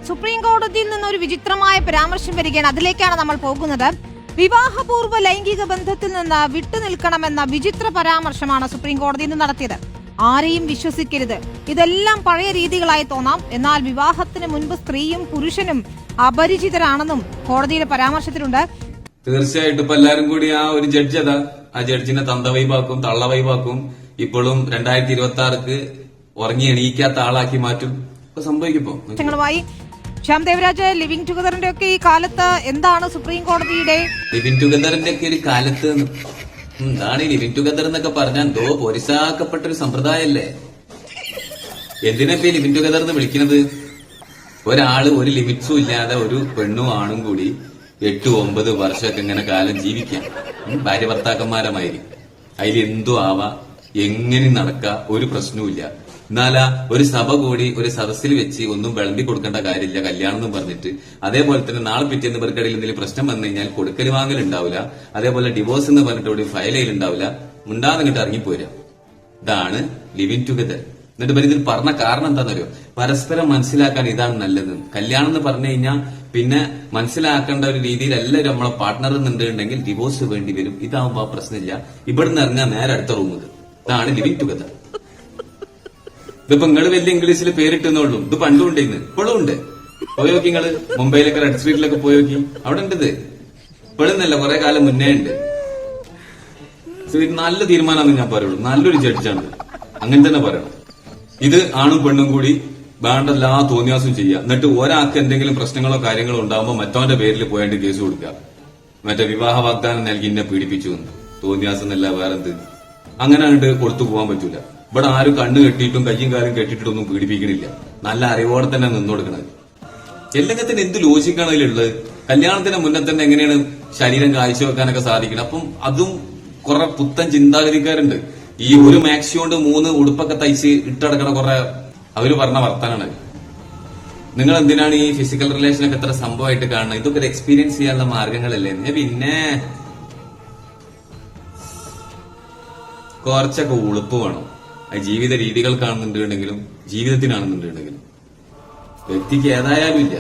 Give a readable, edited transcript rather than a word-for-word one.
Supreme കോടതിയിൽ നിന്ന് ഒരു വിചിത്രമായ പരാമർശം വരികയാണ്. അതിലേക്കാണ് നമ്മൾ പോകുന്നത്. വിവാഹപൂർവ്വ ലൈംഗിക ബന്ധത്തിൽ നിന്ന് വിട്ടുനിൽക്കണമെന്ന വിചിത്ര പരാമർശമാണ് സുപ്രീം കോടതിയിൽ നിന്ന് നടത്തിയത്. ആരെയും വിശ്വസിക്കരുത്, ഇതെല്ലാം പഴയ രീതികളായി തോന്നാം, എന്നാൽ വിവാഹത്തിന് മുൻപ് സ്ത്രീയും പുരുഷനും അപരിചിതരാണെന്നും കോടതിയുടെ പരാമർശത്തിലുണ്ട്. തീർച്ചയായിട്ടും ഇപ്പൊ എല്ലാരും കൂടി ആ ഒരു ജഡ്ജ് അതാ ആ ജഡ്ജിനെ തന്ത വൈബാക്കും, തള്ള വൈബാക്കും. ഇപ്പോഴും 2026 ഉറങ്ങി എണീക്കാത്ത ആളാക്കി മാറ്റും. ഇപ്പൊ സംഭവിക്കുമ്പോ ശ്യാം ദേവരാജ്, ലിവിംഗ് ടുഗദറിന്റെ ഒക്കെ ഈ കാലത്ത് എന്താണ് സുപ്രീം കോടതിയുടെ ലിവിംഗ് ടുഗദറിന്റെ ഒക്കെ ഒരു കാലത്ത് എന്താണ് ഈ ലിവിംഗ് ടുഗദർ എന്നൊക്കെ പറഞ്ഞാൽ എന്തോ പൊരിസാക്കപ്പെട്ട ഒരു സമ്പ്രദായല്ലേ? എന്തിനപ്പോ ഈ ലിവിംഗ് ടുഗദർ എന്ന് വിളിക്കുന്നത്? ഒരാള് ഒരു ലിമിറ്റ്സും ഇല്ലാതെ ഒരു പെണ്ണും ആണും കൂടി 8-9 വർഷമൊക്കെ ഇങ്ങനെ കാലം ജീവിക്കാം. ഭാര്യ ഭർത്താക്കന്മാരമായിരിക്കും. അതിലെന്തോ ആവാ, എങ്ങനെ നടക്കുക, ഒരു പ്രശ്നവുമില്ല. എന്നാലാ ഒരു സഭ കൂടി ഒരു സദസ്സിൽ വെച്ച് ഒന്നും വിളമ്പി കൊടുക്കേണ്ട കാര്യമില്ല കല്യാണം എന്ന് പറഞ്ഞിട്ട്. അതേപോലെ തന്നെ നാളെ പിറ്റേന്ന് ഇവർക്കിടയിൽ എന്തെങ്കിലും പ്രശ്നം വന്നു കഴിഞ്ഞാൽ കൊടുക്കൽ വാങ്ങൽ ഉണ്ടാവില്ല. അതേപോലെ ഡിവോഴ്സ് എന്ന് പറഞ്ഞിട്ട് ഇവിടെ ഫയൽ ചെയ്യലുണ്ടാവില്ല. മുണ്ടാന്നിട്ട് ഇറങ്ങിപ്പോരാ. ഇതാണ് ലിവിംഗ് ടുഗദർ. എന്നിട്ട് ഇവർ ഇതിൽ പറഞ്ഞ കാരണം എന്താണെന്നറിയോ? പരസ്പരം മനസ്സിലാക്കാൻ ഇതാണ് നല്ലത്. കല്യാണം എന്ന് പറഞ്ഞു കഴിഞ്ഞാൽ പിന്നെ മനസ്സിലാക്കേണ്ട ഒരു രീതിയിൽ എല്ലാവരും നമ്മളെ പാർട്ട്ണർ എന്നുണ്ടെങ്കിൽ ഡിവോഴ്സ് വേണ്ടി വരും. ഇതാവുമ്പോ ആ പ്രശ്നമില്ല. ഇവിടുന്ന് ഇറങ്ങാൻ നേരെ അടുത്ത റൂമിൽ. ഇതാണ് ലിവിംഗ് ടുഗദർ. ഇതിപ്പോ നിങ്ങള് വലിയ ഇംഗ്ലീഷിൽ പേരിട്ടുന്നുള്ളൂ. ഇത് പണ്ടും ഉണ്ട്, ഇന്ന് ഇപ്പോഴും ഉണ്ട്. പോയോക്കി നിങ്ങള് മുംബൈയിലൊക്കെ റെഡ് സ്ട്രീറ്റിലൊക്കെ പോയോക്കി, അവിടെ ഉണ്ട് ഇത്. ഇപ്പോഴൊന്നല്ല, കുറെ കാലം മുന്നേ ഉണ്ട്. ഇത് നല്ല തീരുമാനമാണെന്ന് ഞാൻ പറയുള്ളൂ. നല്ലൊരു ജഡ്ജാണ്, അങ്ങനെ തന്നെ പറയണം. ഇത് ആണും പെണ്ണും കൂടി വേണ്ട എല്ലാ തോന്നിയാസും ചെയ്യുക. എന്നിട്ട് ഒരാൾക്ക് എന്തെങ്കിലും പ്രശ്നങ്ങളോ കാര്യങ്ങളോ ഉണ്ടാകുമ്പോൾ മറ്റവന്റെ പേരിൽ പോയാണ്ട് കേസ് കൊടുക്കുക. മറ്റേ വിവാഹ വാഗ്ദാനം നൽകി എന്നെ പീഡിപ്പിച്ചു എന്ന് തോന്നിയാസം എന്നല്ല വേറെന്ത്. അങ്ങനെ അങ്ങോട്ട് കൊടുത്തു പോകാൻ പറ്റൂല. ഇവിടെ ആരും കണ്ണ് കെട്ടിയിട്ടും കയ്യും കാലും കെട്ടിയിട്ടൊന്നും പീഡിപ്പിക്കണില്ല. നല്ല അറിവോടെ തന്നെ നിന്നോടുക്കണത്. എല്ലാത്തിനും എന്ത് ലോജിക്കാണ് അതിലുള്ളത്? കല്യാണത്തിന് മുന്നേ തന്നെ എങ്ങനെയാണ് ശരീരം കാഴ്ചവെക്കാനൊക്കെ സാധിക്കണം? അപ്പം അതും കുറെ പുത്തൻ ചിന്താഗതിക്കാരുണ്ട്. ഈ ഒരു മാക്സി കൊണ്ട് 3 ഉടുപ്പൊക്കെ തയ്ച്ച് ഇട്ടടക്കണ കുറെ അവര് പറഞ്ഞ വർത്താനാണ്. നിങ്ങൾ എന്തിനാണ് ഈ ഫിസിക്കൽ റിലേഷനൊക്കെ എത്ര സംഭവമായിട്ട് കാണുന്നത്? ഇതൊക്കെ ഒരു എക്സ്പീരിയൻസ് ചെയ്യാനുള്ള മാർഗങ്ങളല്ലേ? പിന്നെ കുറച്ചൊക്കെ ഉളുപ്പ് വേണം. ജീവിത രീതികൾ കാണുന്നുണ്ടെങ്കിലും ജീവിതത്തിനാണെന്നുണ്ടെങ്കിലും വ്യക്തിക്ക് ഏതായാലും ഇല്ല.